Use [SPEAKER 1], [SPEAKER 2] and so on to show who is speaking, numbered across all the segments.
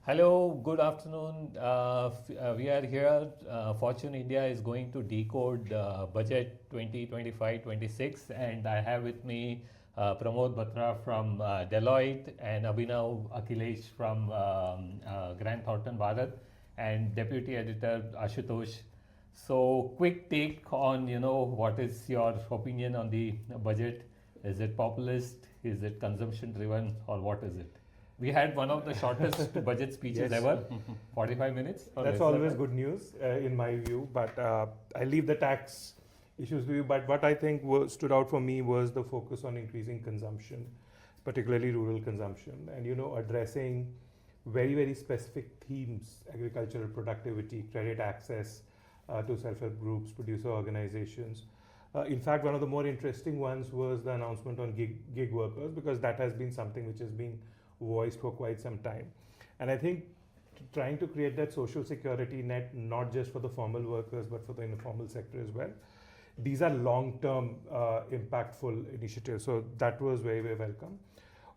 [SPEAKER 1] Hello, good afternoon. We are here. Fortune India is going to decode budget 2025-26, and I have with me Pramod Batra from Deloitte and Abhinav Akhilesh from Grand Thornton, Bharat, and Deputy Editor Ashutosh. So, quick take on what is your opinion on the budget? Is it populist? Is it consumption driven, or what is it? We had one of the shortest budget speeches
[SPEAKER 2] Yes.
[SPEAKER 1] ever, 45 minutes. or
[SPEAKER 2] That's
[SPEAKER 1] less than
[SPEAKER 2] always
[SPEAKER 1] that.
[SPEAKER 2] good news in my view, but I leave the tax issues with you. But what I think stood out for me was the focus on increasing consumption, particularly rural consumption, and addressing very, very specific themes: agricultural productivity, credit access to self-help groups, producer organizations. In fact, one of the more interesting ones was the announcement on gig workers, because that has been something which has been voiced for quite some time. And I think trying to create that social security net, not just for the formal workers, but for the informal sector as well. These are long-term impactful initiatives. So that was very, very welcome.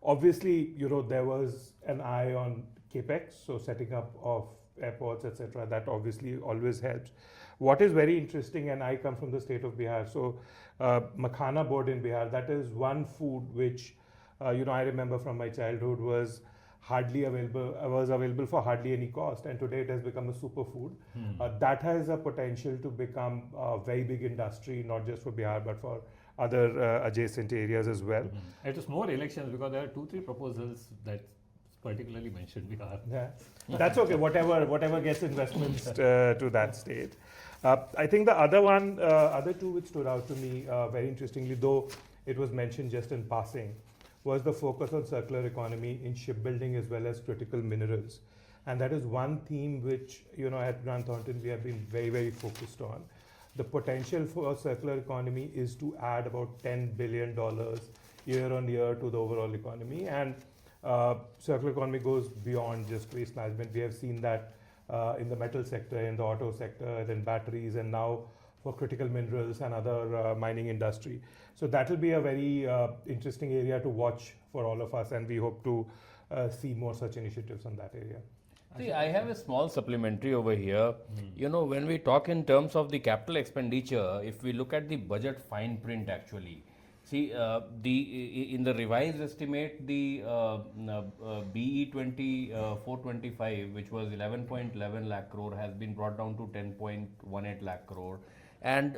[SPEAKER 2] Obviously, there was an eye on capex, so setting up of airports, etc. That obviously always helps. What is very interesting, and I come from the state of Bihar, so makhana board in Bihar, that is one food which I remember from my childhood was available for hardly any cost, and today it has become a superfood. That has a potential to become a very big industry, not just for Bihar but for other adjacent areas as well.
[SPEAKER 1] It was more elections because there are 2-3 proposals that particularly mentioned Bihar.
[SPEAKER 2] Yeah, that's okay. Whatever gets investments to that state. I think the other two which stood out to me very interestingly, though it was mentioned just in passing, was the focus on circular economy in shipbuilding as well as critical minerals. And that is one theme which, at Grand Thornton we have been very, very focused on. The potential for a circular economy is to add about $10 billion year on year to the overall economy. And circular economy goes beyond just waste management. We have seen that in the metal sector, in the auto sector, in batteries, and now for critical minerals and other mining industry. So that will be a very interesting area to watch for all of us, and we hope to see more such initiatives on that area.
[SPEAKER 3] See, I have a small supplementary over here. When we talk in terms of the capital expenditure, if we look at the budget fine print actually, see, in the revised estimate, the BE 24-25, which was 11.11 lakh crore, has been brought down to 10.18 lakh crore. And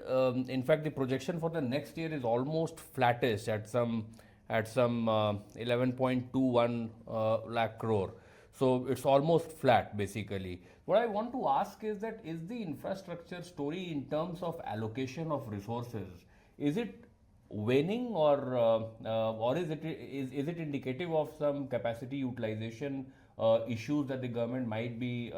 [SPEAKER 3] in fact, the projection for the next year is almost flattish at some 11.21 lakh crore. So it's almost flat basically. What I want to ask is that is the infrastructure story in terms of allocation of resources, is it waning or is it indicative of some capacity utilization issues that the government might be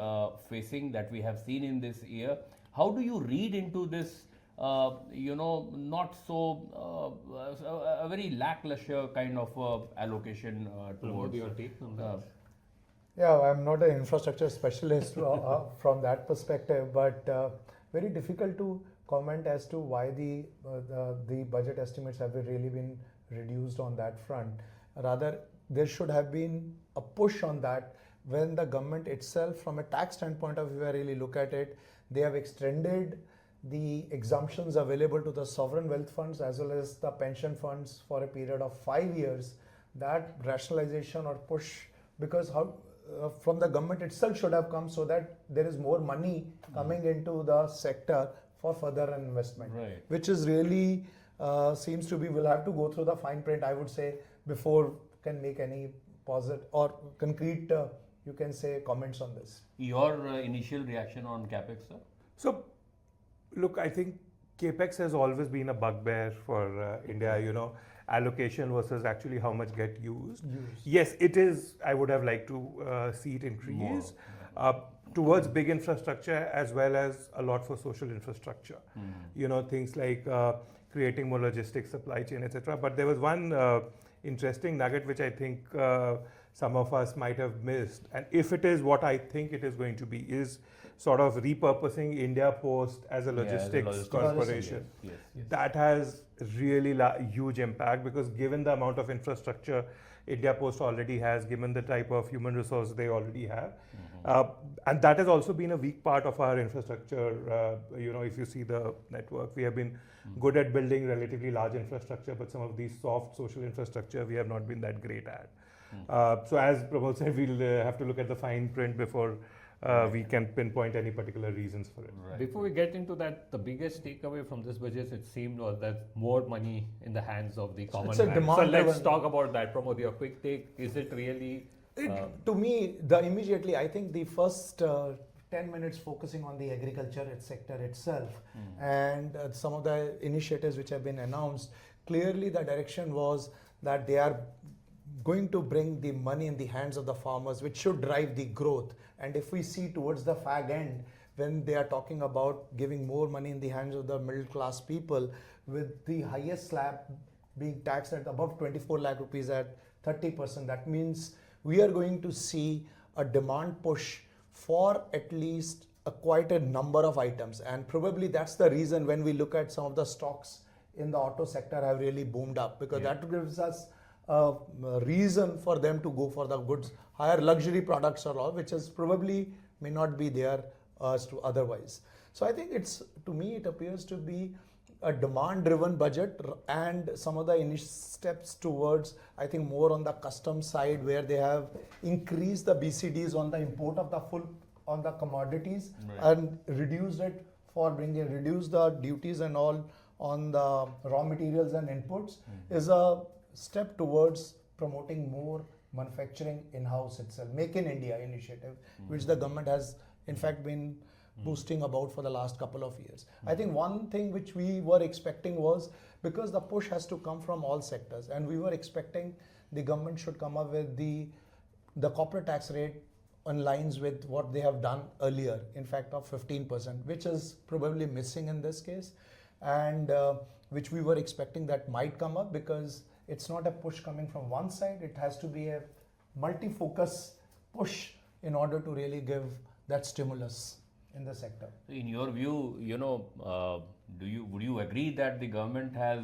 [SPEAKER 3] facing that we have seen in this year? How do you read into this, not so, a very lackluster kind of allocation towards
[SPEAKER 1] your take on that?
[SPEAKER 4] Yeah, I'm not an infrastructure specialist from that perspective, but very difficult to comment as to why the budget estimates have really been reduced on that front. Rather, there should have been a push on that when the government itself, from a tax standpoint of view, I really look at it, they have extended the exemptions available to the sovereign wealth funds as well as the pension funds for a period of 5 years. That rationalization or push, because from the government itself should have come so that there is more money coming into the sector for further investment,
[SPEAKER 3] right,
[SPEAKER 4] which is really seems to be, we'll have to go through the fine print, I would say, before can make any positive or concrete you can say comments on this.
[SPEAKER 3] Your initial reaction on capex, sir?
[SPEAKER 2] So, look, I think capex has always been a bugbear for India. Allocation versus actually how much get used. Yes, it is. I would have liked to see it increase towards big infrastructure as well as a lot for social infrastructure. Things like creating more logistics, supply chain, etc. But there was one interesting nugget which I think some of us might have missed, and if it is what I think it is going to be, is sort of repurposing India Post as a logistics corporation.
[SPEAKER 3] Yes.
[SPEAKER 2] That has really huge impact, because given the amount of infrastructure India Post already has, given the type of human resource they already have. And that has also been a weak part of our infrastructure. If you see the network, we have been good at building relatively large infrastructure, but some of these soft social infrastructure we have not been that great at. So as Pramod said, we'll have to look at the fine print before we can pinpoint any particular reasons for it.
[SPEAKER 3] Right.
[SPEAKER 1] Before we get into that, the biggest takeaway from this budget, it seemed, was that more money in the hands of the common
[SPEAKER 4] it's a
[SPEAKER 1] man. So
[SPEAKER 4] demand-driven-
[SPEAKER 1] let's talk about that. Pramod, your quick take. Is it really?
[SPEAKER 4] To me, I think the first 10 minutes focusing on the agriculture sector itself and some of the initiatives which have been announced, clearly the direction was that they are going to bring the money in the hands of the farmers, which should drive the growth. And if we see towards the fag end, when they are talking about giving more money in the hands of the middle class people, with the highest slab being taxed at above 24 lakh rupees at 30%, that means we are going to see a demand push for at least quite a number of items. And probably that's the reason when we look at some of the stocks in the auto sector have really boomed up, because that gives us a reason for them to go for the goods, higher luxury products or all, which is probably may not be there as to otherwise. So I think to me it appears to be a demand-driven budget, and some of the initial steps towards, I think, more on the customs side, where they have increased the BCDs on the import of on the commodities and reduced it for reduce the duties and all on the raw materials and inputs, is a step towards promoting more manufacturing in-house itself. Make in India initiative, which the government has in fact been boosting about for the last couple of years. I think one thing which we were expecting was, because the push has to come from all sectors, and we were expecting the government should come up with the corporate tax rate on lines with what they have done earlier, in fact of 15%, which is probably missing in this case, and which we were expecting that might come up, because it's not a push coming from one side, it has to be a multi-focus push in order to really give that stimulus in the sector.
[SPEAKER 3] In your view, would you agree that the government has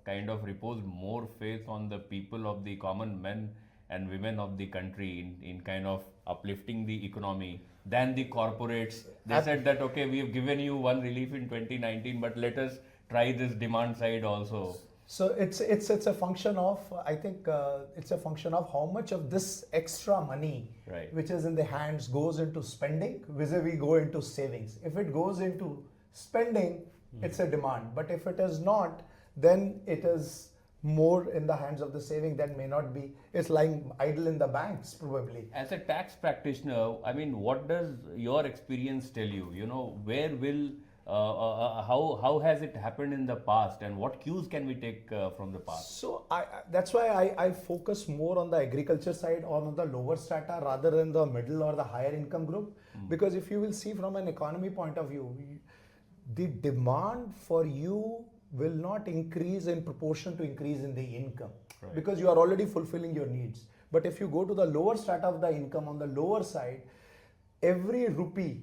[SPEAKER 3] kind of reposed more faith on the people of the common men and women of the country in kind of uplifting the economy than the corporates? They said that, okay, we have given you one relief in 2019, but let us try this demand side also.
[SPEAKER 4] So it's a function of, I think it's a function of how much of this extra money which is in the hands goes into spending vis-a-vis go into savings. If it goes into spending, it's a demand, but if it is not, then it is more in the hands of the saving that may not be, it's lying idle in the banks probably.
[SPEAKER 3] As a tax practitioner, I mean, what does your experience tell you? Where will how has it happened in the past, and what cues can we take from the past?
[SPEAKER 4] So that's why I focus more on the agriculture side, on the lower strata rather than the middle or the higher income group, because if you will see from an economy point of view, the demand for you will not increase in proportion to increase in the income, because you are already fulfilling your needs. But if you go to the lower strata of the income, on the lower side, every rupee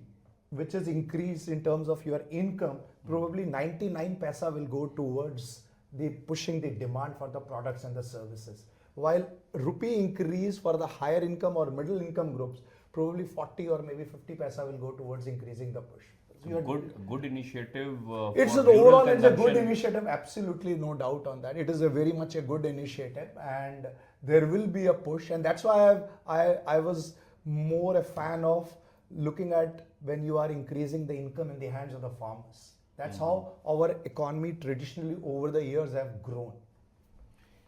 [SPEAKER 4] which is increased in terms of your income, probably 99 paisa will go towards the pushing the demand for the products and the services. While rupee increase for the higher income or middle income groups, probably 40 or maybe 50 paisa will go towards increasing the push.
[SPEAKER 3] So good initiative.
[SPEAKER 4] It's
[SPEAKER 3] for
[SPEAKER 4] an
[SPEAKER 3] rural
[SPEAKER 4] overall, it's a good
[SPEAKER 3] consumption.
[SPEAKER 4] initiative, absolutely no doubt on that. It is a very much a good initiative, and there will be a push, and that's why I was more a fan of looking at when you are increasing the income in the hands of the farmers. That's how our economy traditionally over the years have grown.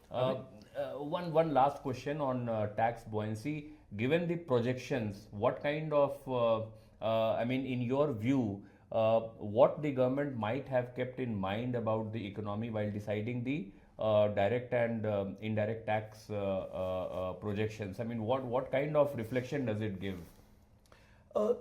[SPEAKER 3] One last question on tax buoyancy. Given the projections, what kind of, in your view, what the government might have kept in mind about the economy while deciding the direct and indirect tax projections? I mean, what kind of reflection does it give?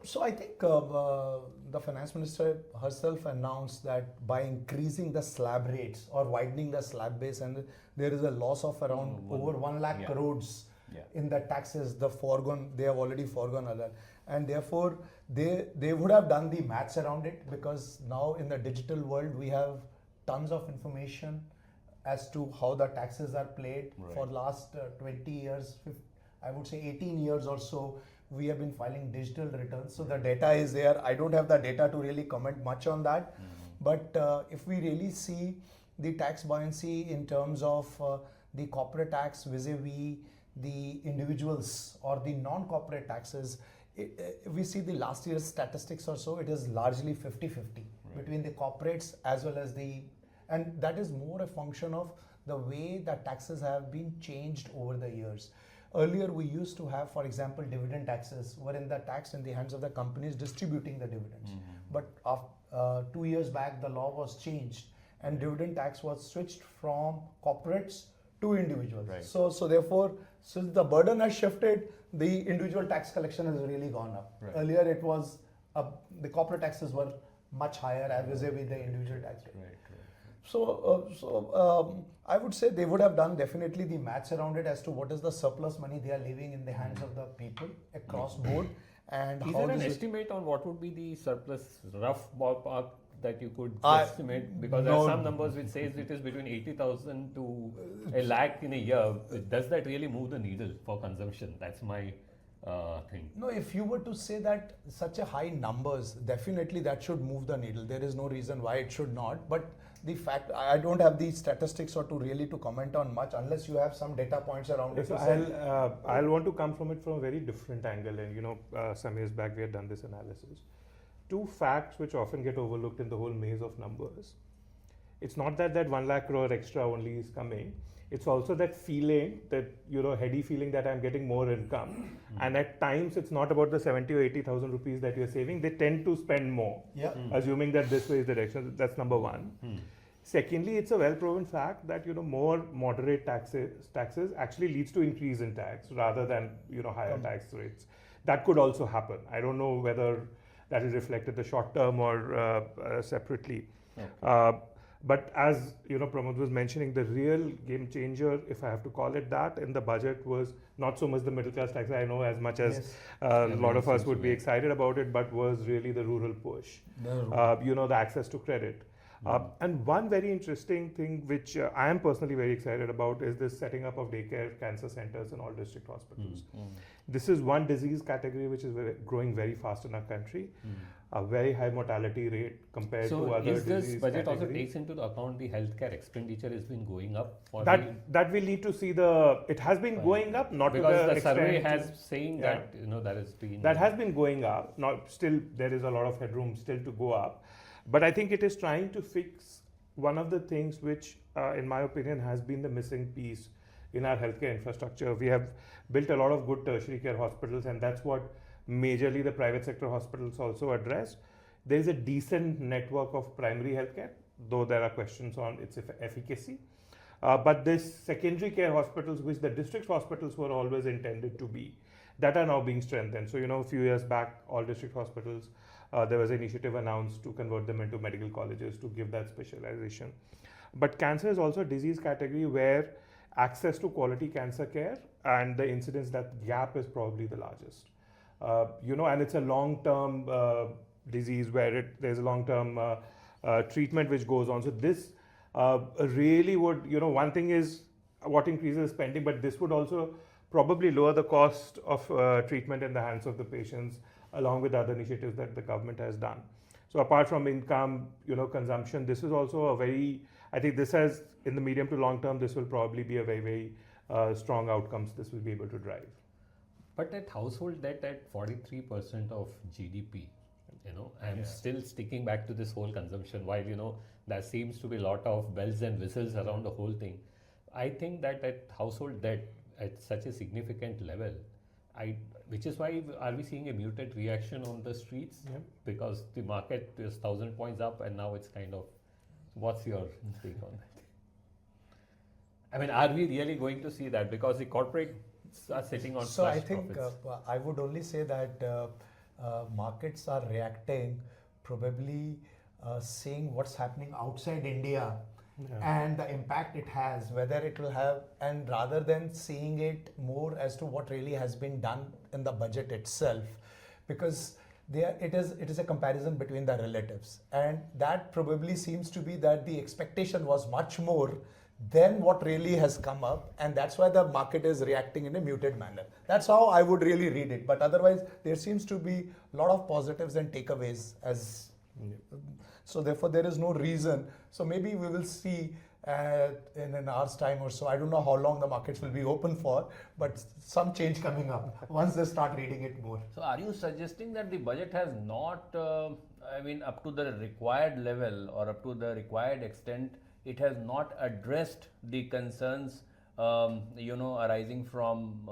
[SPEAKER 4] So I think the finance minister herself announced that by increasing the slab rates or widening the slab base, and there is a loss of around over 1 lakh crores in the taxes, they have already foregone other, and therefore they would have done the maths around it, because now in the digital world we have tons of information as to how the taxes are played.
[SPEAKER 3] Right.
[SPEAKER 4] For last 20 years, I would say 18 years or so, we have been filing digital returns. So the data is there. I don't have the data to really comment much on that. But if we really see the tax buoyancy in terms of the corporate tax vis-a-vis the individuals or the non-corporate taxes, we see the last year's statistics or so, it is largely 50-50 between the corporates as well as and that is more a function of the way that taxes have been changed over the years. Earlier, we used to have, for example, dividend taxes, wherein the tax in the hands of the companies distributing the dividends. But 2 years back, the law was changed and dividend tax was switched from corporates to individuals.
[SPEAKER 3] Right.
[SPEAKER 4] So therefore, since the burden has shifted, the individual tax collection has really gone up.
[SPEAKER 3] Right.
[SPEAKER 4] Earlier, it was the corporate taxes were much higher vis-a-vis the individual tax rate.
[SPEAKER 3] Right.
[SPEAKER 4] So I would say they would have done definitely the maths around it as to what is the surplus money they are leaving in the hands of the people across board, and
[SPEAKER 1] Is
[SPEAKER 4] how
[SPEAKER 1] there an
[SPEAKER 4] this
[SPEAKER 1] estimate on what would be the surplus, rough ballpark that you could
[SPEAKER 4] I-
[SPEAKER 1] estimate? Because there
[SPEAKER 4] no.
[SPEAKER 1] are some numbers which says it is between 80,000 to a lakh in a year. Does that really move the needle for consumption? That's my thing.
[SPEAKER 4] No, if you were to say that such a high numbers, definitely that should move the needle. There is no reason why it should not. But the fact, I don't have the statistics or to really to comment on much unless you have some data points around it.
[SPEAKER 2] So
[SPEAKER 4] to say.
[SPEAKER 2] I'll want to come from it from a very different angle. And some years back we had done this analysis. Two facts which often get overlooked in the whole maze of numbers. It's not that 1 lakh crore extra only is coming. It's also that feeling, that heady feeling that I'm getting more income. And at times it's not about the 70 or 80,000 rupees that you're saving. They tend to spend more,
[SPEAKER 4] Yeah.
[SPEAKER 2] assuming that this way is the direction. That's number one. Secondly, it's a well-proven fact that more moderate taxes actually leads to increase in tax rather than higher tax rates. That could also happen. I don't know whether that is reflected the short term or separately.
[SPEAKER 3] Okay.
[SPEAKER 2] But as Pramod was mentioning, the real game changer, if I have to call it that, in the budget was not so much the middle class tax. I know as much as
[SPEAKER 4] Yes.
[SPEAKER 2] a lot of us
[SPEAKER 3] seems
[SPEAKER 2] would
[SPEAKER 3] to
[SPEAKER 2] be
[SPEAKER 3] be.
[SPEAKER 2] excited about it, but was really the rural push. The access to credit. And one very interesting thing which I am personally very excited about is this setting up of daycare cancer centers in all district hospitals. This is one disease category which is growing very fast in our country. A very high mortality rate compared to
[SPEAKER 1] So
[SPEAKER 2] other
[SPEAKER 1] is this
[SPEAKER 2] disease
[SPEAKER 1] budget also
[SPEAKER 2] categories.
[SPEAKER 1] takes into account the healthcare expenditure has been going up? For
[SPEAKER 2] That will need to see it has been going up, not to
[SPEAKER 1] because
[SPEAKER 2] the
[SPEAKER 1] the survey
[SPEAKER 2] extent-
[SPEAKER 1] has saying
[SPEAKER 2] Yeah.
[SPEAKER 1] that that has been
[SPEAKER 2] that has been going up. Not still, there is a lot of headroom still to go up, but I think it is trying to fix one of the things which, in my opinion, has been the missing piece in our healthcare infrastructure. We have built a lot of good tertiary care hospitals, and that's what majorly the private sector hospitals also address. There is a decent network of primary healthcare, though there are questions on its efficacy. But this secondary care hospitals, which the district hospitals were always intended to be, that are now being strengthened. So, a few years back, all district hospitals, there was an initiative announced to convert them into medical colleges to give that specialization. But cancer is also a disease category where access to quality cancer care and the incidence, that gap is probably the largest. And it's a long-term disease where there's a long-term treatment which goes on. So this really would, one thing is what increases spending, but this would also probably lower the cost of treatment in the hands of the patients, along with other initiatives that the government has done. So apart from income, consumption, this is also I think this has, in the medium to long term, this will probably be a very, very strong outcomes this will be able to drive.
[SPEAKER 1] But at household debt at 43% of GDP, I'm still sticking back to this whole consumption. While there seems to be a lot of bells and whistles around the whole thing, I think that at household debt at such a significant level, which is why are we seeing a muted reaction on the streets?
[SPEAKER 2] Yeah.
[SPEAKER 1] Because the market is 1,000 points up, and now it's kind of. What's your take on that? I mean, are we really going to see that? Because the corporates are sitting on
[SPEAKER 4] So
[SPEAKER 1] flush
[SPEAKER 4] I think
[SPEAKER 1] profits.
[SPEAKER 4] I would only say that markets are reacting, probably seeing what's happening outside India and the impact it has, whether it will have, and rather than seeing it more as to what really has been done in the budget itself, because it is a comparison between the relatives, and that probably seems to be that the expectation was much more then what really has come up, and that's why the market is reacting in a muted manner. That's how I would really read it. But otherwise, there seems to be a lot of positives and takeaways as. So therefore, there is no reason. So maybe we will see in an hour's time or so. I don't know how long the markets will be open for, but some change coming up once they start reading it more.
[SPEAKER 3] So are you suggesting that the budget has not, up to the required level or up to the required extent, it has not addressed the concerns, arising from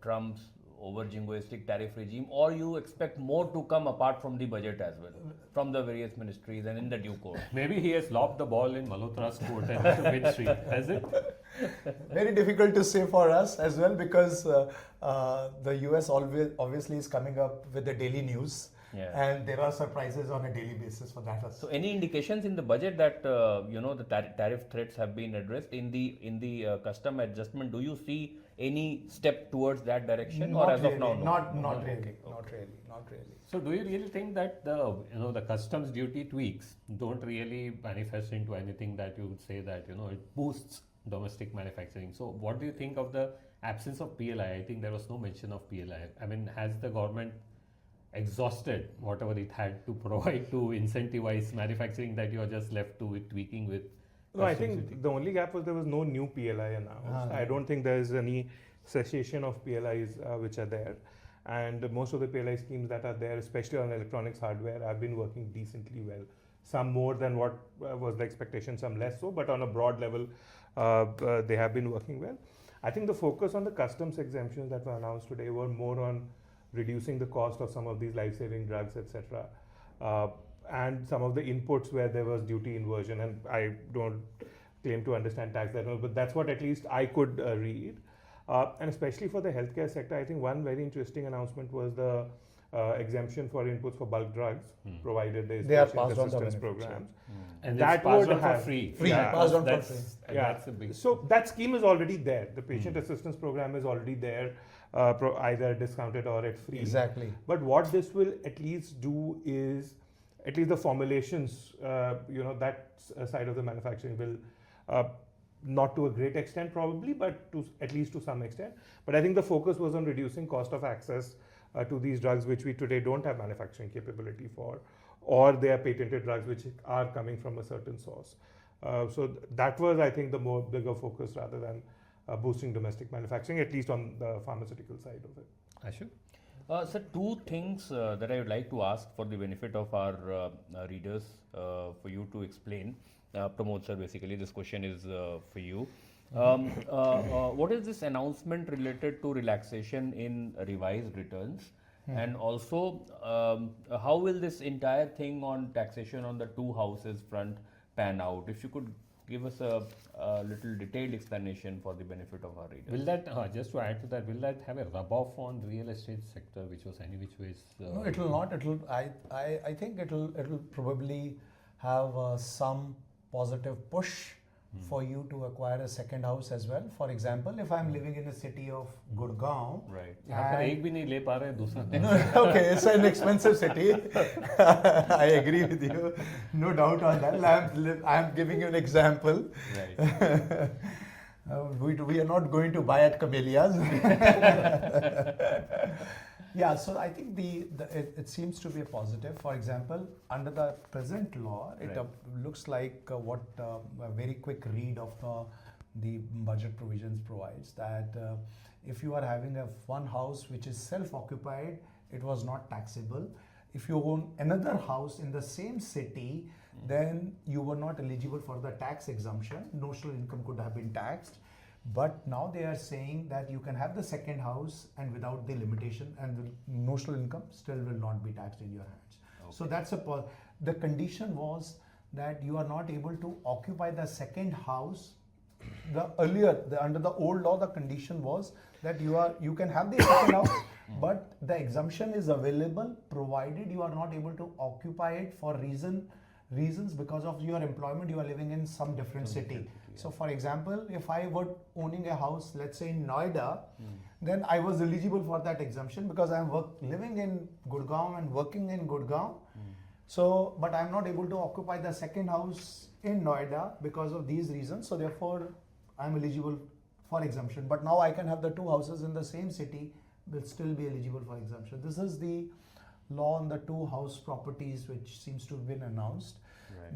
[SPEAKER 3] Trump's over jingoistic tariff regime, or you expect more to come apart from the budget as well, from the various ministries and in the due course?
[SPEAKER 1] Maybe he has lobbed the ball in Malhotra's court and to midstream. Has it?
[SPEAKER 4] Very difficult to say for us as well, because the US obviously is coming up with the daily news.
[SPEAKER 3] Yeah.
[SPEAKER 4] And there are surprises on a daily basis for that.
[SPEAKER 3] So any indications in the budget that the tariff threats have been addressed in the custom adjustment? Do you see any step towards that direction,
[SPEAKER 4] Not
[SPEAKER 3] or as
[SPEAKER 4] really,
[SPEAKER 3] of now, no?
[SPEAKER 4] not
[SPEAKER 3] Okay.
[SPEAKER 4] really, not really.
[SPEAKER 1] So do you really think that the customs duty tweaks don't really manifest into anything that you would say that it boosts domestic manufacturing? So what do you think of the absence of PLI? I think there was no mention of PLI. I mean, has the government exhausted whatever it had to provide to incentivize manufacturing, that you are just left to it tweaking with?
[SPEAKER 2] No, I
[SPEAKER 1] customs
[SPEAKER 2] think
[SPEAKER 1] duty?
[SPEAKER 2] the only gap was there was no new PLI announced. I don't think there is any cessation of PLIs which are there. And most of the PLI schemes that are there, especially on electronics hardware, have been working decently well. Some more than what was the expectation, some less so, but on a broad level, they have been working well. I think the focus on the customs exemptions that were announced today were more on reducing the cost of some of these life-saving drugs, etc. And some of the inputs where there was duty inversion, and I don't claim to understand tax that well, but that's what at least I could read. And especially for the healthcare sector, I think one very interesting announcement was the exemption for inputs for bulk drugs, provided there is
[SPEAKER 4] They are
[SPEAKER 2] patient
[SPEAKER 4] passed on the
[SPEAKER 2] assistance
[SPEAKER 4] benefits,
[SPEAKER 2] programs.
[SPEAKER 1] And
[SPEAKER 2] that
[SPEAKER 1] it's passed
[SPEAKER 2] would
[SPEAKER 1] on for
[SPEAKER 2] have-
[SPEAKER 1] free.
[SPEAKER 4] Free, passed on for
[SPEAKER 1] that's,
[SPEAKER 4] free.
[SPEAKER 1] and
[SPEAKER 2] Yeah.
[SPEAKER 1] that's a big.
[SPEAKER 2] So that scheme is already there. The patient assistance program is already there, either discounted or at free.
[SPEAKER 4] Exactly.
[SPEAKER 2] But what this will at least do is, at least the formulations, that side of the manufacturing will, not to a great extent probably, but to at least to some extent. But I think the focus was on reducing cost of access to these drugs, which we today don't have manufacturing capability for, or they are patented drugs which are coming from a certain source. So that was, I think, the bigger focus rather than boosting domestic manufacturing, at least on the pharmaceutical side of it.
[SPEAKER 1] Ashu?
[SPEAKER 3] Sir, two things that I would like to ask for the benefit of our readers for you to explain. Pramod sir, basically this question is for you. What is this announcement related to relaxation in revised returns? And also, how will this entire thing on taxation on the two houses front pan out? If you could give us a little detailed explanation for the benefit of our readers.
[SPEAKER 1] Will that, just to add to that, will that have a rub-off on real estate sector, which was any which ways?
[SPEAKER 4] No, it will not. It will. I think it will probably have some positive push for you to acquire a second house as well. For example, if I'm living in a city of Gurgaon,
[SPEAKER 3] Right.
[SPEAKER 1] यहाँ पर एक भी नहीं ले पा रहे हैं, दूसरा
[SPEAKER 4] okay, it's an expensive city. I agree with you, no doubt on that. I'm giving you an example.
[SPEAKER 3] Right.
[SPEAKER 4] We are not going to buy at Camellias. Yeah, so I think it seems to be a positive. For example, under the present law, it
[SPEAKER 3] Right.
[SPEAKER 4] looks like what a very quick read of the budget provisions provides, that if you are having one house which is self-occupied, it was not taxable. If you own another house in the same city, then you were not eligible for the tax exemption. Notional income could have been taxed. But now they are saying that you can have the second house and without the limitation, and the notional income still will not be taxed in your hands. So that's the condition was that you are not able to occupy the second house. Under the old law, the condition was that you can have the second house, but the exemption is available provided you are not able to occupy it for reasons because of your employment. You are living in some different city. So for example, if I were owning a house, let's say in Noida, then I was eligible for that exemption because I'm living in Gurgaon and working in Gurgaon. So, but I'm not able to occupy the second house in Noida because of these reasons. So therefore, I'm eligible for exemption. But now I can have the two houses in the same city, will still be eligible for exemption. This is the law on the two house properties, which seems to have been announced.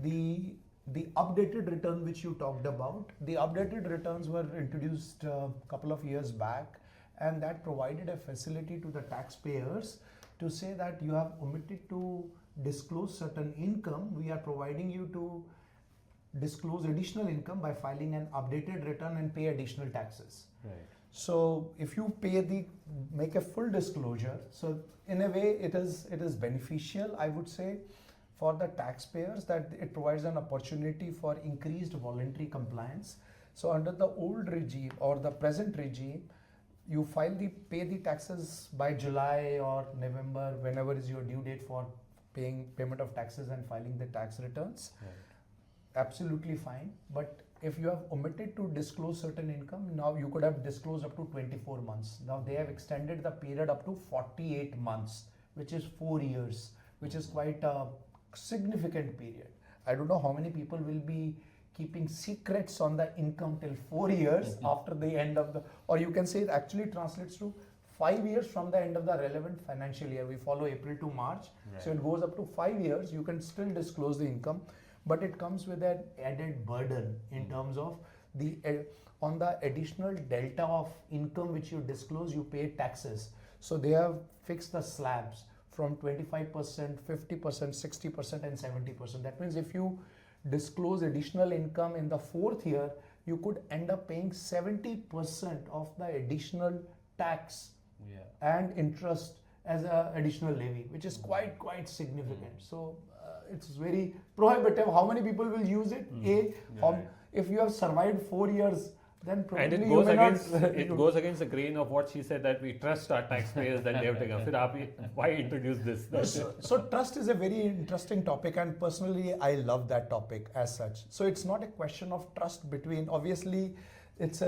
[SPEAKER 3] Right.
[SPEAKER 4] The updated return which you talked about, the updated returns were introduced a couple of years back, and that provided a facility to the taxpayers to say that you have omitted to disclose certain income. We are providing you to disclose additional income by filing an updated return and pay additional taxes.
[SPEAKER 3] Right.
[SPEAKER 4] So if you make a full disclosure, so in a way it is beneficial, I would say, for the taxpayers, that it provides an opportunity for increased voluntary compliance. So under the old regime or the present regime, you pay the taxes by July or November, whenever is your due date for payment of taxes and filing the tax returns.
[SPEAKER 3] Right.
[SPEAKER 4] Absolutely fine. But if you have omitted to disclose certain income, now you could have disclosed up to 24 months. Now they have extended the period up to 48 months, which is 4 years, which is quite a significant period. I don't know how many people will be keeping secrets on the income till 4 years after the end of the, or you can say it actually translates to 5 years from the end of the relevant financial year. We follow April to March.
[SPEAKER 3] Right.
[SPEAKER 4] So it goes up to 5 years. You can still disclose the income, but it comes with an added burden in terms of on the additional delta of income which you disclose, you pay taxes. So they have fixed the slabs from 25%, 50%, 60% and 70%. That means if you disclose additional income in the fourth year, you could end up paying 70% of the additional tax and interest as an additional levy, which is quite significant. So it's very prohibitive. How many people will use it? If you have survived 4 years, then probably
[SPEAKER 1] and it
[SPEAKER 4] you
[SPEAKER 1] goes
[SPEAKER 4] may
[SPEAKER 1] against
[SPEAKER 4] not,
[SPEAKER 1] it goes against the grain of what she said, that we trust our taxpayers that they have taken. Fir why introduce this?
[SPEAKER 4] So trust is a very interesting topic, and personally I love that topic as such. So it's not a question of trust between, obviously it's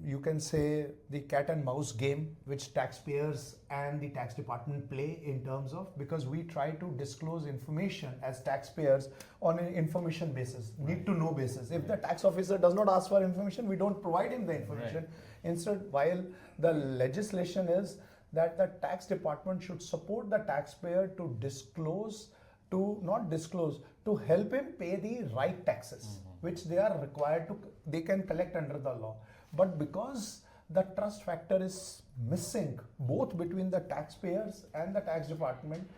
[SPEAKER 4] you can say the cat and mouse game which taxpayers and the tax department play in terms of, because we try to disclose information as taxpayers on an information basis, need to know basis. If the tax officer does not ask for information, we don't provide him the information. Instead, while the legislation is that the tax department should support the taxpayer to disclose, to not disclose, to help him pay the right taxes, which they are required to, they can collect under the law. But because the trust factor is missing both between the taxpayers and the tax department,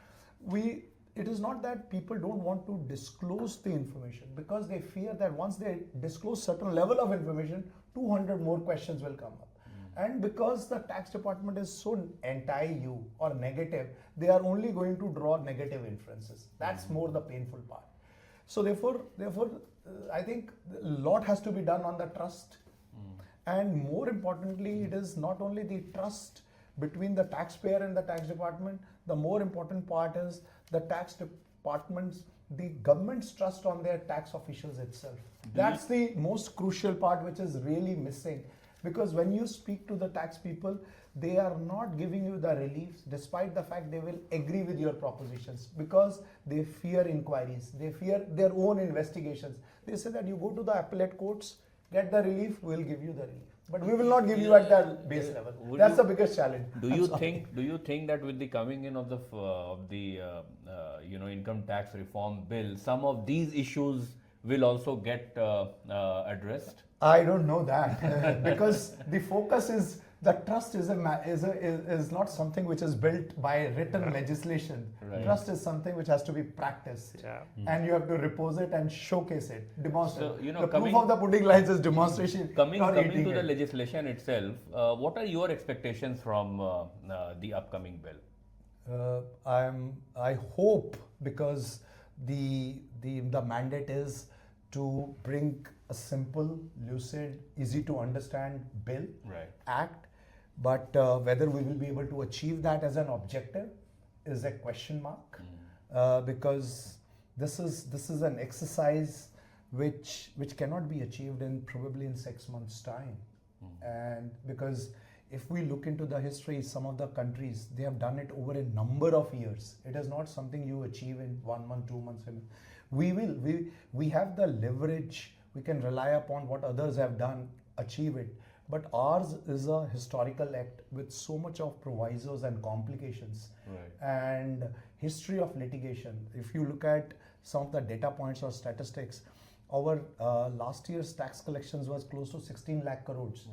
[SPEAKER 4] it is not that people don't want to disclose the information, because they fear that once they disclose certain level of information, 200 more questions will come up. And because the tax department is so anti-you or negative, they are only going to draw negative inferences. That's more the painful part. So therefore, I think a lot has to be done on the trust. And more importantly, it is not only the trust between the taxpayer and the tax department. The more important part is the tax department's, the government's trust on their tax officials itself. That's the most crucial part, which is really missing. Because when you speak to the tax people, they are not giving you the relief, despite the fact they will agree with your propositions, because they fear inquiries, they fear their own investigations. They say that you go to the appellate courts, get the relief, we will give you the relief. But we will not give you at that base level. That's the biggest challenge.
[SPEAKER 3] Do you think that with the coming in of the income tax reform bill, some of these issues will also get addressed?
[SPEAKER 4] I don't know that because the focus is, the trust is not something which is built by written legislation.
[SPEAKER 3] Right.
[SPEAKER 4] Trust is something which has to be practiced, and you have to repose it and showcase it, demonstrate.
[SPEAKER 3] So,
[SPEAKER 4] the proof of the pudding lies is demonstration.
[SPEAKER 3] Coming to the legislation itself, what are your expectations from the upcoming bill?
[SPEAKER 4] I hope, because the mandate is to bring a simple, lucid, easy to understand bill, act, but whether we will be able to achieve that as an objective is a question mark, because this is an exercise which cannot be achieved probably in 6 months' time, and because if we look into the history, some of the countries, they have done it over a number of years. It is not something you achieve in 1 month, 2 months. We have the leverage. We can rely upon what others have done, achieve it. But ours is a historical act with so much of provisos and complications and history of litigation. If you look at some of the data points or statistics, our last year's tax collections was close to 16 lakh crores.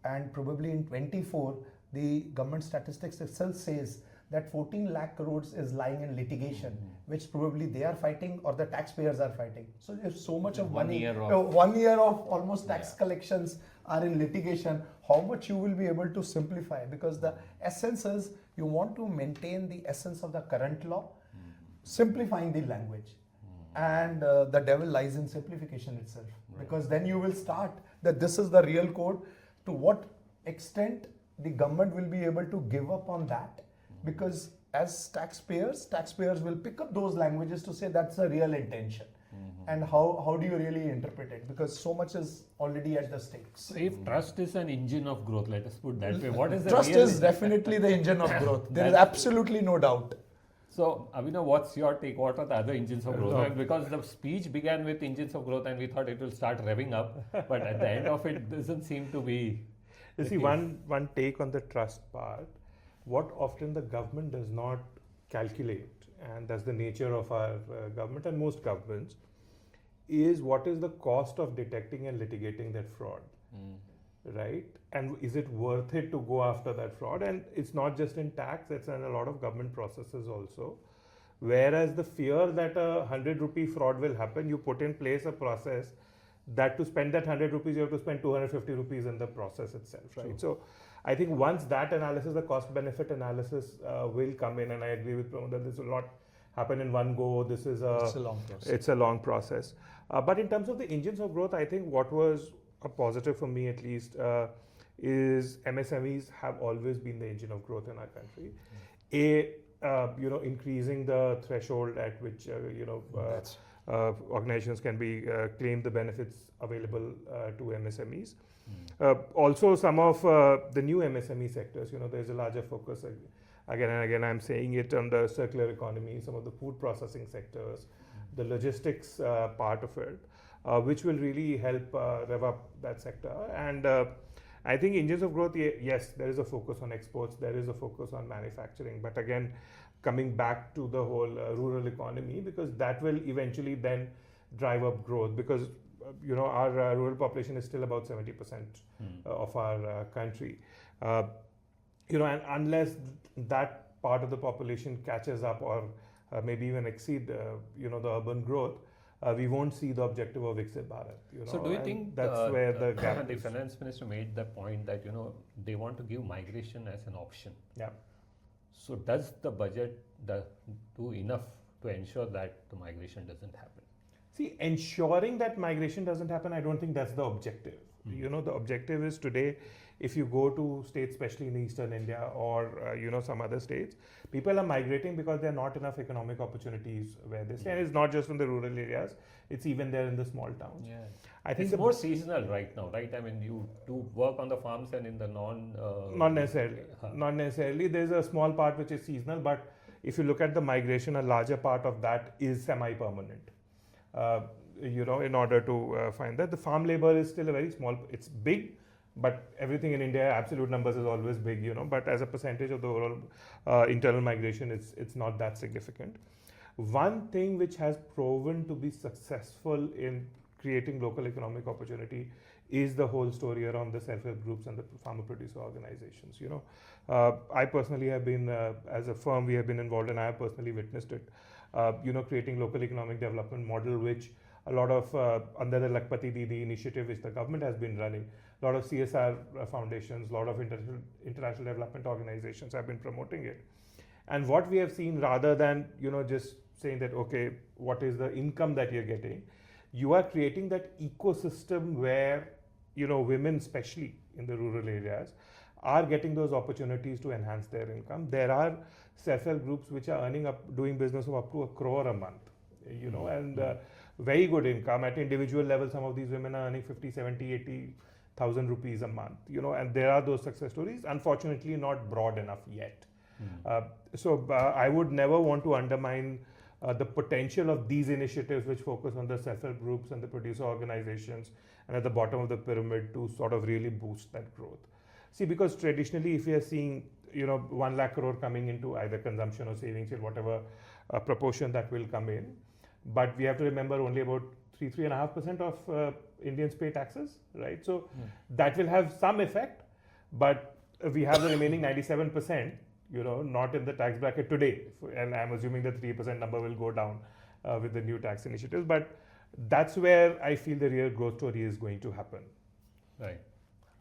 [SPEAKER 4] And probably in 24, the government statistics itself says that 14 lakh crores is lying in litigation, which probably they are fighting or the taxpayers are fighting. So if so much of money, 1 year of almost tax collections are in litigation, how much you will be able to simplify? Because the essence is you want to maintain the essence of the current law, simplifying the language. And the devil lies in simplification itself. Because then you will start that this is the real code. To what extent the government will be able to give up on that? Because as taxpayers will pick up those languages to say that's the real intention. And how do you really interpret it? Because so much is already at the stakes.
[SPEAKER 1] So if trust is an engine of growth, let us put that way, what is the
[SPEAKER 4] Trust
[SPEAKER 1] real
[SPEAKER 4] is definitely the engine of growth. There is absolutely no doubt.
[SPEAKER 1] So, Abhinav, what's your take? What are the other engines of growth? Well, because the speech began with engines of growth and we thought it will start revving up, but at the end of it doesn't seem to be.
[SPEAKER 2] You see, one take on the trust part, what often the government does not calculate, and that's the nature of our government and most governments, is what is the cost of detecting and litigating that fraud, right? And is it worth it to go after that fraud? And it's not just in tax, it's in a lot of government processes also. Whereas the fear that a 100 rupee fraud will happen, you put in place a process that to spend that 100 rupees, you have to spend 250 rupees in the process itself, right? True. So I think once that analysis, the cost benefit analysis will come in, and I agree with Pramod that this will not happen in one go. This is
[SPEAKER 4] it's a long process.
[SPEAKER 2] It's a long process. But in terms of the engines of growth, I think what was a positive for me at least is MSMEs have always been the engine of growth in our country. Increasing the threshold at which organizations can be claim the benefits available to MSMEs. Also, some of the new MSME sectors, there's a larger focus. Again and again, I'm saying it on the circular economy, some of the food processing sectors, the logistics part of it, which will really help rev up that sector. And I think engines of growth, yes, there is a focus on exports, there is a focus on manufacturing, but again, coming back to the whole rural economy, because that will eventually then drive up growth, because our rural population is still about 70% of our country. And unless that part of the population catches up or maybe even exceed the urban growth, we won't see the objective of Viksit Bharat.
[SPEAKER 1] So do you think
[SPEAKER 2] that's where the gap
[SPEAKER 1] the
[SPEAKER 2] is.
[SPEAKER 1] finance minister made the point that they want to give migration as an option?
[SPEAKER 2] Yeah.
[SPEAKER 1] So does the budget do enough to ensure that the migration doesn't happen?
[SPEAKER 2] See, ensuring that migration doesn't happen, I don't think that's the objective. The objective is today, if you go to states, especially in eastern India or some other states, people are migrating because there are not enough economic opportunities where they stay. And it's not just in the rural areas; it's even there in the small towns.
[SPEAKER 1] Yeah,
[SPEAKER 2] I think
[SPEAKER 1] it's more seasonal right now, right? I mean, you do work on the farms and in the
[SPEAKER 2] not necessarily. Not necessarily. There's a small part which is seasonal, but if you look at the migration, a larger part of that is semi-permanent. In order to find that, the farm labor is still a very small. It's big. But everything in India, absolute numbers is always big, but as a percentage of the overall internal migration, it's not that significant. One thing which has proven to be successful in creating local economic opportunity is the whole story around the self-help groups and the farmer producer organizations. I personally have been, as a firm, we have been involved, and I have personally witnessed it, creating local economic development model, which a lot of, under the Lakpati Didi initiative, which the government has been running, a lot of CSR foundations, a lot of international development organizations have been promoting it. And what we have seen, rather than just saying that, okay, what is the income that you're getting, you are creating that ecosystem where women, especially in the rural areas, are getting those opportunities to enhance their income. There are self-help groups which are doing business of up to 1 crore a month, and very good income at individual level. Some of these women are earning 50, 70, 1,000 rupees a month, and there are those success stories, unfortunately not broad enough yet. So I would never want to undermine the potential of these initiatives which focus on the self-help groups and the producer organizations and at the bottom of the pyramid to sort of really boost that growth. See, because traditionally if we are seeing 1 lakh crore coming into either consumption or savings or whatever proportion that will come in, but we have to remember only about 3.5% of Indians pay taxes, right? So that will have some effect, but we have the remaining 97%, not in the tax bracket today, and I'm assuming the 3% number will go down with the new tax initiatives, but that's where I feel the real growth story is going to happen.
[SPEAKER 1] Right.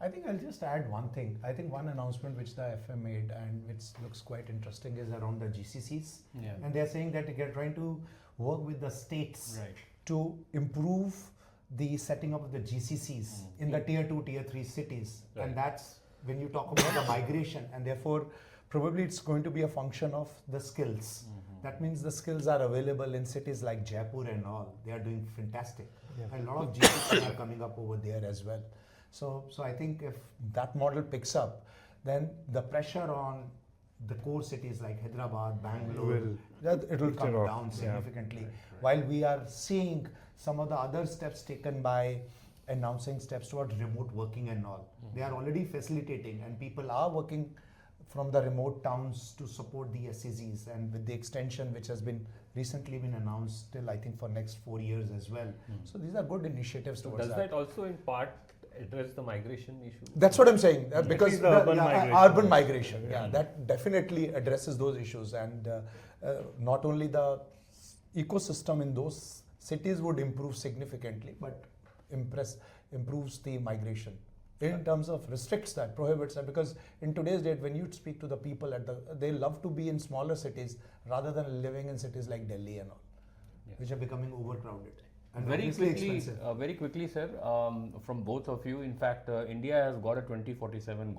[SPEAKER 4] I think I'll just add one thing. I think one announcement which the FM made and which looks quite interesting is around the GCCs.
[SPEAKER 3] Yeah.
[SPEAKER 4] And they're saying that they're trying to work with the states
[SPEAKER 3] Right.
[SPEAKER 4] to improve the setting up of the GCCs in the tier 2, tier 3 cities.
[SPEAKER 1] Right.
[SPEAKER 4] And that's when you talk about the migration, and therefore probably it's going to be a function of the skills. That means the skills are available in cities like Jaipur and all. They are doing fantastic. And a lot of GCCs are coming up over there as well. So I think if that model picks up, then the pressure on the core cities like Hyderabad, Bangalore, it will come down significantly. While we are seeing some of the other steps taken by announcing steps towards remote working and all, they are already facilitating, and people are working from the remote towns to support the SEZs, and with the extension which has been recently been announced till I think for next 4 years as well. So these are good initiatives towards
[SPEAKER 1] Does that also in part address the migration issue?
[SPEAKER 4] That's what I'm saying, because
[SPEAKER 2] the urban migration.
[SPEAKER 4] urban migration, that definitely addresses those issues, and not only the ecosystem in those cities would improve significantly, but improves the migration in terms of restricts that, prohibits that, because in today's date when you speak to the people they love to be in smaller cities rather than living in cities like Delhi and all, which are becoming overcrowded. And
[SPEAKER 3] Very quickly, sir, from both of you, in fact, India has got a 2047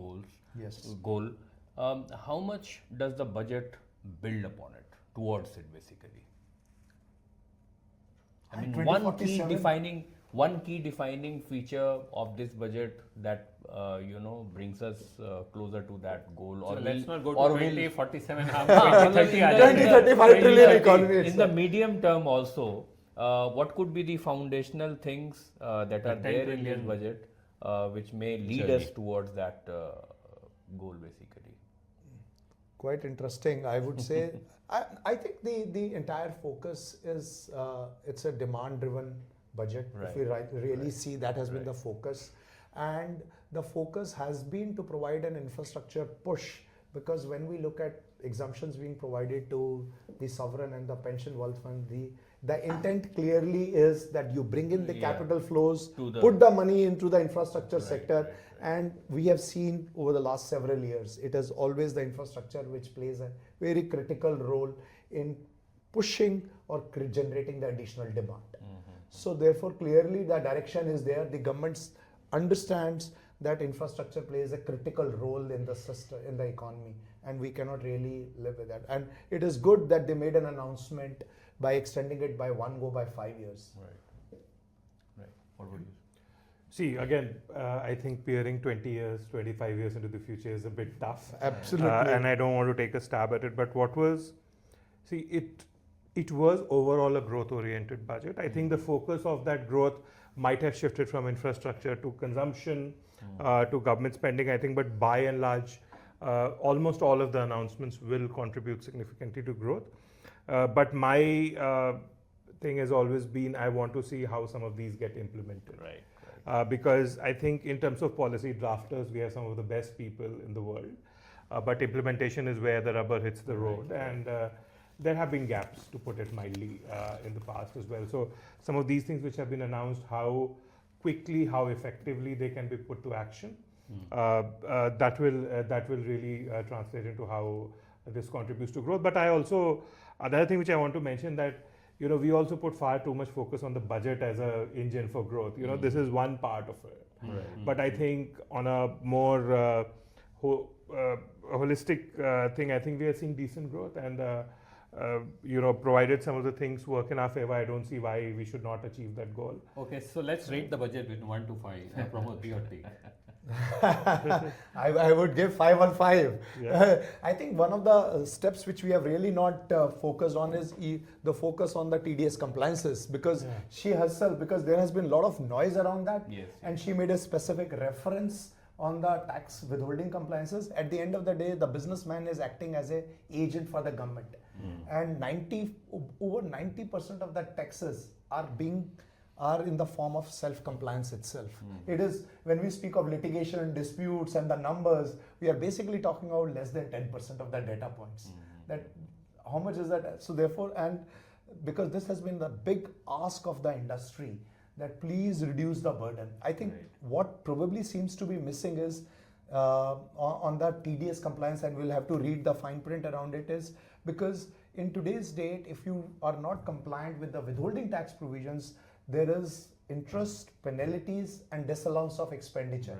[SPEAKER 3] goal. How much does the budget build upon it, towards it, basically? I mean, one key defining feature of this budget that brings us closer to that goal.
[SPEAKER 1] So
[SPEAKER 3] or
[SPEAKER 1] let's not go to
[SPEAKER 3] or
[SPEAKER 1] 2047, 2030.
[SPEAKER 4] 2035 trillion economy.
[SPEAKER 3] In the medium term also, what could be the foundational things that are there in this budget which may lead us towards that goal, basically?
[SPEAKER 4] Quite interesting, I would say. I think the entire focus is it's a demand-driven budget. If we really see that has been the focus, and the focus has been to provide an infrastructure push, because when we look at exemptions being provided to the sovereign and the pension wealth fund, the intent clearly is that you bring in the capital flows, put the money into the infrastructure sector, and we have seen over the last several years, it is always the infrastructure which plays a very critical role in pushing or generating the additional demand. So therefore, clearly the direction is there. The government understands that infrastructure plays a critical role in the system, in the economy, and we cannot really live with that. And it is good that they made an announcement by extending it by 5 years.
[SPEAKER 3] Right. What would you say?
[SPEAKER 2] See, again, I think peering 20 years, 25 years into the future is a bit tough.
[SPEAKER 4] Absolutely.
[SPEAKER 2] And I don't want to take a stab at it, but it was overall a growth-oriented budget. I think the focus of that growth might have shifted from infrastructure to consumption, to government spending, I think, but by and large, almost all of the announcements will contribute significantly to growth. But my thing has always been, I want to see how some of these get implemented. Because I think in terms of policy drafters, we have some of the best people in the world. But implementation is where the rubber hits the road. And there have been gaps, to put it mildly, in the past as well. So some of these things which have been announced, how quickly, how effectively they can be put to action, that will really translate into how this contributes to growth. But another thing which I want to mention, that we also put far too much focus on the budget as an engine for growth. This is one part of it. But I think on a more holistic thing, I think we are seeing decent growth, and provided some of the things work in our favor, I don't see why we should not achieve that goal.
[SPEAKER 1] Okay, so let's rate the budget with 1 to 5. Pramod, your take.
[SPEAKER 4] I would give 5 on 5.
[SPEAKER 2] Yeah.
[SPEAKER 4] I think one of the steps which we have really not focused on is the focus on the TDS compliances, because she herself, because there has been a lot of noise around that,
[SPEAKER 3] Yes,
[SPEAKER 4] and she made a specific reference on the tax withholding compliances. At the end of the day, the businessman is acting as a agent for the government, and over 90% of the taxes are in the form of self-compliance itself. It is, when we speak of litigation, disputes and the numbers, we are basically talking about less than 10% of the data points. That, how much is that? So therefore, and because this has been the big ask of the industry, that please reduce the burden. I think what probably seems to be missing is on the TDS compliance, and we'll have to read the fine print around it, is because in today's date, if you are not compliant with the withholding tax provisions, there is interest, penalties, and disallowance of expenditure,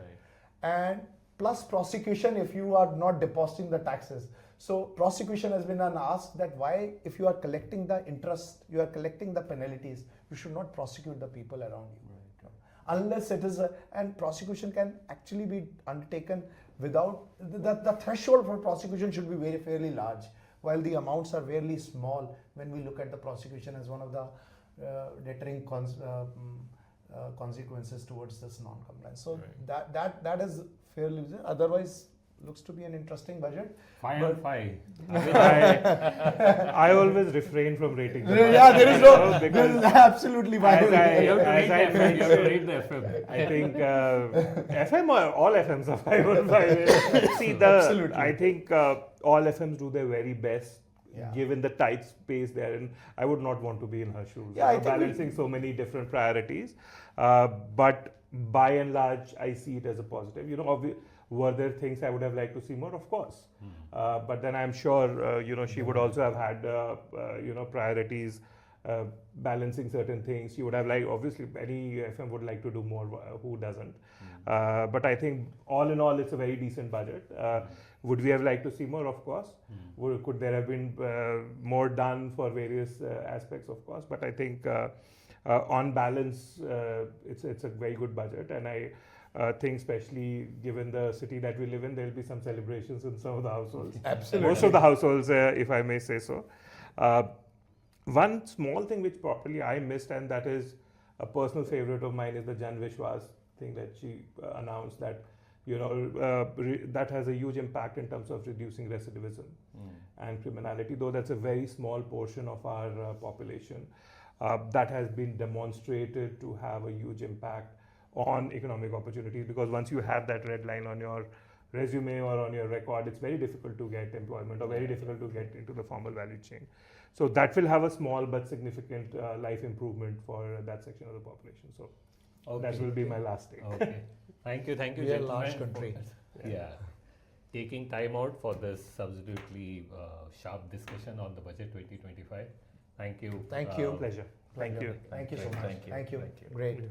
[SPEAKER 4] and plus prosecution if you are not depositing the taxes. So prosecution has been an ask that why, if you are collecting the interest, you are collecting the penalties, you should not prosecute the people around you, unless it is and prosecution can actually be undertaken without the threshold for prosecution should be fairly large, while the amounts are fairly small when we look at the prosecution as one of the deterring consequences towards this non-compliance. So that is fairly, otherwise looks to be an interesting budget.
[SPEAKER 1] 5 on 5.
[SPEAKER 2] I always refrain from rating the
[SPEAKER 4] Yeah, there is no,
[SPEAKER 2] because
[SPEAKER 4] there is absolutely
[SPEAKER 2] as
[SPEAKER 1] You have to
[SPEAKER 2] as
[SPEAKER 1] read
[SPEAKER 2] I
[SPEAKER 1] the FM. You have to read the FM.
[SPEAKER 2] I think FM or all FMs are 5 on 5. See,
[SPEAKER 4] Absolutely.
[SPEAKER 2] I think all FMs do their very best.
[SPEAKER 4] Yeah.
[SPEAKER 2] Given the tight space they're in, I would not want to be in her shoes.
[SPEAKER 4] Yeah, I think
[SPEAKER 2] balancing so many different priorities, but by and large, I see it as a positive. You know, were there things I would have liked to see more? Of course, but then I'm sure she would also have had priorities, balancing certain things. She would have obviously any FM would like to do more. Who doesn't? But I think all in all, it's a very decent budget. Would we have liked to see more? Of course. Could there have been more done for various aspects? Of course. But I think on balance, it's a very good budget, and I think, especially given the city that we live in, there will be some celebrations in some of the households.
[SPEAKER 4] Absolutely.
[SPEAKER 2] Most of the households, if I may say so. One small thing which probably I missed, and that is a personal favorite of mine, is the Jan Vishwas thing that she announced, that that has a huge impact in terms of reducing recidivism and criminality, though that's a very small portion of our population. That has been demonstrated to have a huge impact on economic opportunities, because once you have that red line on your resume or on your record, it's very difficult to get employment or very difficult to get into the formal value chain. So that will have a small but significant life improvement for that section of the population. So that will be my last take.
[SPEAKER 1] Okay. Thank you,
[SPEAKER 4] We are a
[SPEAKER 1] gentlemen,
[SPEAKER 4] large
[SPEAKER 1] for-
[SPEAKER 4] country.
[SPEAKER 1] taking time out for this absolutely sharp discussion on the budget 2025. Thank you.
[SPEAKER 4] Thank you.
[SPEAKER 2] Pleasure. Thank you.
[SPEAKER 4] Thank you so much.
[SPEAKER 3] Thank you.
[SPEAKER 4] Thank you.
[SPEAKER 3] Thank you.
[SPEAKER 4] Great.